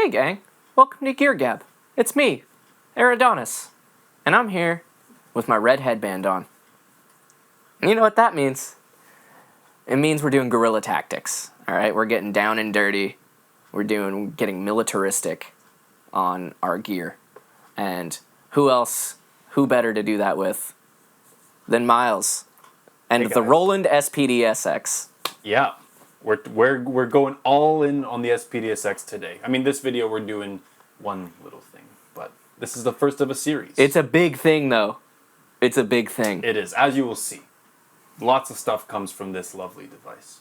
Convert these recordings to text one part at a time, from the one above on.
Hey gang, welcome to Gear Gab. It's me, Eridonis, and I'm here with my red headband on. And you know what that means? It means we're doing guerrilla tactics, alright? We're getting down and dirty. We're getting militaristic on our gear. And who better to do that with than Miles and the Roland SPD-SX. Yeah, we're going all in on the SPD-SX today. I mean, this video we're doing one little thing, but this is the first of a series. It's a big thing, though. It's a big thing. It is, as you will see. Lots of stuff comes from this lovely device.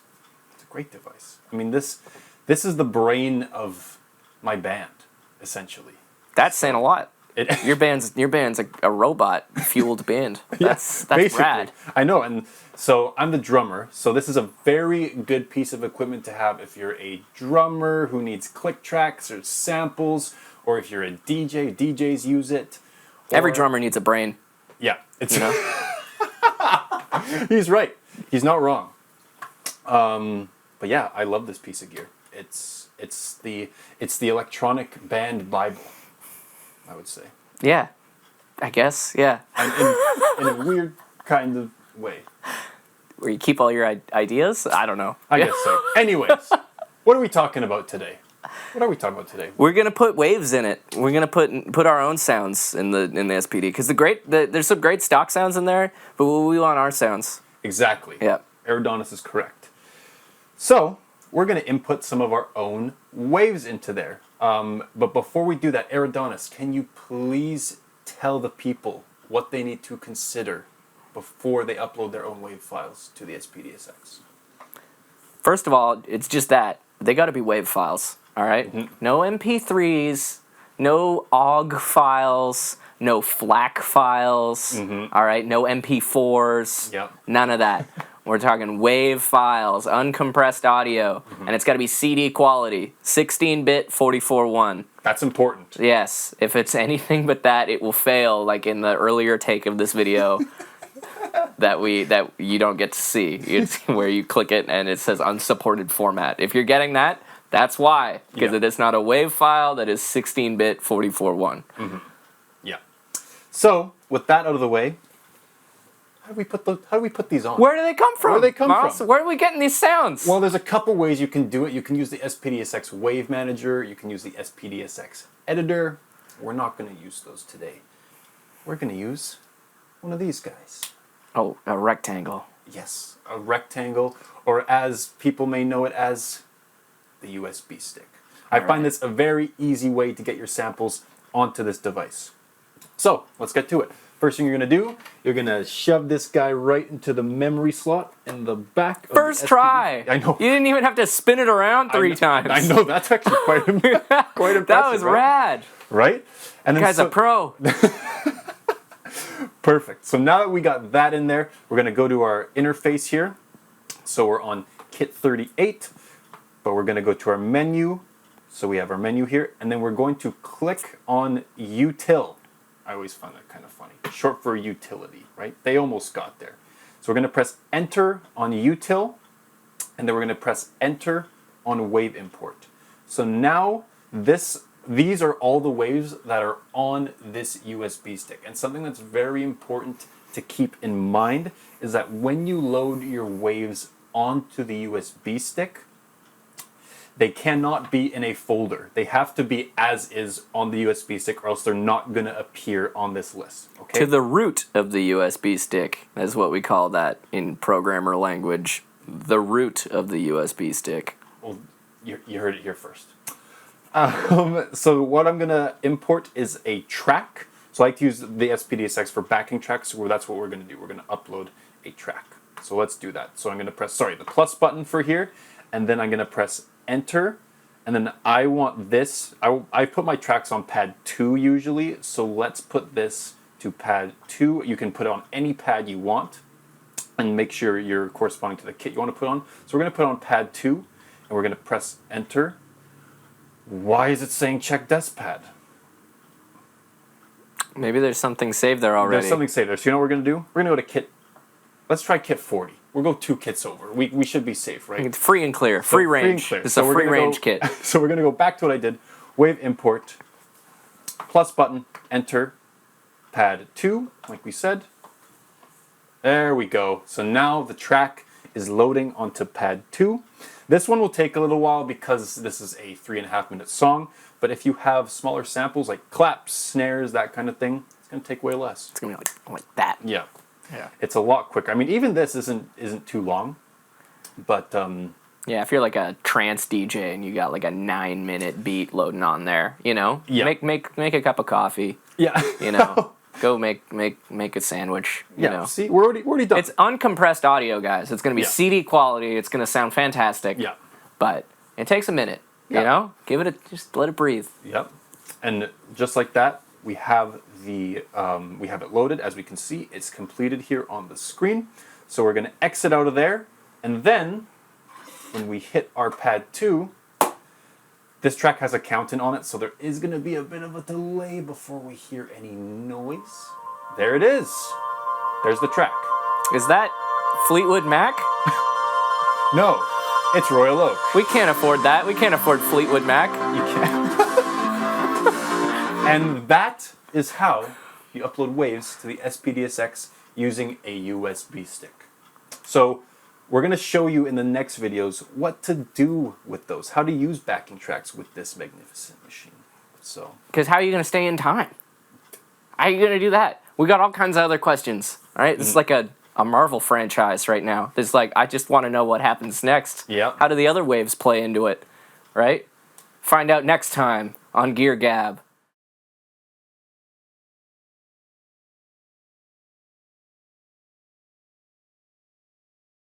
It's a great device. I mean, this is the brain of my band, essentially. That's saying a lot. Your band's a robot fueled band. That's rad. I know, and so I'm the drummer. So this is a very good piece of equipment to have if you're a drummer who needs click tracks or samples, or if you're a DJ. DJs use it. Every drummer needs a brain. Yeah, it's you know. He's right. He's not wrong. But yeah, I love this piece of gear. It's the electronic band Bible, I would say. Yeah, I guess. Yeah. In a weird kind of way. Where you keep all your ideas? I don't know. I guess so. Anyways, what are we talking about today? We're gonna put waves in it. We're gonna put our own sounds in the SPD because there's some great stock sounds in there, but we want our sounds. Exactly. Yeah. Eridonis is correct. So we're gonna input some of our own waves into there. But before we do that, Eridonis, can you please tell the people what they need to consider before they upload their own wave files to the SPD-SX? First of all, it's just that they got to be wave files. All right, No MP3s, no OGG files, no FLAC files. All right, no MP4s. Yep. None of that. We're talking wave files, uncompressed audio, and it's got to be CD quality, 16-bit 44.1. That's important. Yes, if it's anything but that, it will fail. Like in the earlier take of this video. that you don't get to see. It's where you click it and it says unsupported format. If you're getting that, that's why, because it is not a wave file that is 16-bit 44.1. Yeah. So with that out of the way, how do we put these on? Where do they come from? Miles? Where are we getting these sounds? Well, there's a couple ways you can do it. You can use the SPD-SX Wave Manager. You can use the SPD-SX Editor. We're not going to use those today. We're going to use one of these guys. Oh, a rectangle. Yes, a rectangle, or as people may know it as the USB stick. I find this a very easy way to get your samples onto this device. So, let's get to it. First thing you're going to do, you're going to shove this guy right into the memory slot in the back of First try! I know. You didn't even have to spin it around three times. I know, that's actually quite impressive. That was rad. Right? And then Guy's a pro. Perfect. So now that we got that in there, we're going to go to our interface here. So we're on kit 38, but we're going to go to our menu. So we have our menu here, and then we're going to click on util. I always find that kind of funny. Short for utility, right? They almost got there. So we're going to press enter on util, and then we're going to press enter on wave import. So now these are all the waves that are on this USB stick. And something that's very important to keep in mind is that when you load your waves onto the USB stick, they cannot be in a folder. They have to be as is on the USB stick, or else they're not going to appear on this list. Okay? To the root of the USB stick is what we call that in programmer language. The root of the USB stick. Well, you heard it here first. So what I'm going to import is a track. So I like to use the SPD-SX for backing tracks, so that's what we're going to do. We're going to upload a track. So let's do that. So I'm going to press, the plus button for here, and then I'm going to press enter, and then I want this. I put my tracks on pad 2 usually, so let's put this to pad 2. You can put it on any pad you want, and make sure you're corresponding to the kit you want to put on. So we're going to put it on pad 2, and we're going to press enter. Why is it saying check desk pad? Maybe there's something saved there already. There's something saved there. So you know what we're going to do? We're going to go to kit. Let's try kit 40. We'll go 2 kits over. We should be safe, right? It's free and clear. Free range. It's a free range kit. So we're going to go back to what I did. Wave import, plus button, enter, pad 2, like we said. There we go. So now the track is loading onto pad 2. This one will take a little while because this is a 3.5-minute song, but if you have smaller samples like claps, snares, that kind of thing, it's going to take way less. It's gonna be like that. Yeah. Yeah. It's a lot quicker. I mean, even this isn't too long, but Yeah, if you're like a trance DJ and you got like a 9-minute beat loading on there, you know, Yeah. make a cup of coffee, yeah. you know, go make a sandwich, you Yeah, know. see, we're already done. It's uncompressed audio, guys. It's gonna be Yeah. CD quality. It's gonna sound fantastic. Yeah. But it takes a minute. Yeah. You know, just let it breathe. Yep. And just like that, we have we have it loaded. As we can see, it's completed here on the screen. So we're going to exit out of there, and then when we hit our pad 2, this track has a count-in on it, so there is going to be a bit of a delay before we hear any noise. There it is. There's the track. Is that Fleetwood Mac? No, it's Royal Oak. We can't afford that. We can't afford Fleetwood Mac. You can. And that is how you upload waves to the SPDSX using a USB stick. So we're going to show you in the next videos what to do with those, how to use backing tracks with this magnificent machine. So, Because how are you going to stay in time? How are you going to do that? We got all kinds of other questions. All right, this is like a Marvel franchise right now. It's like, I just want to know what happens next. Yeah. How do the other waves play into it? Right? Find out next time on Gear Gab.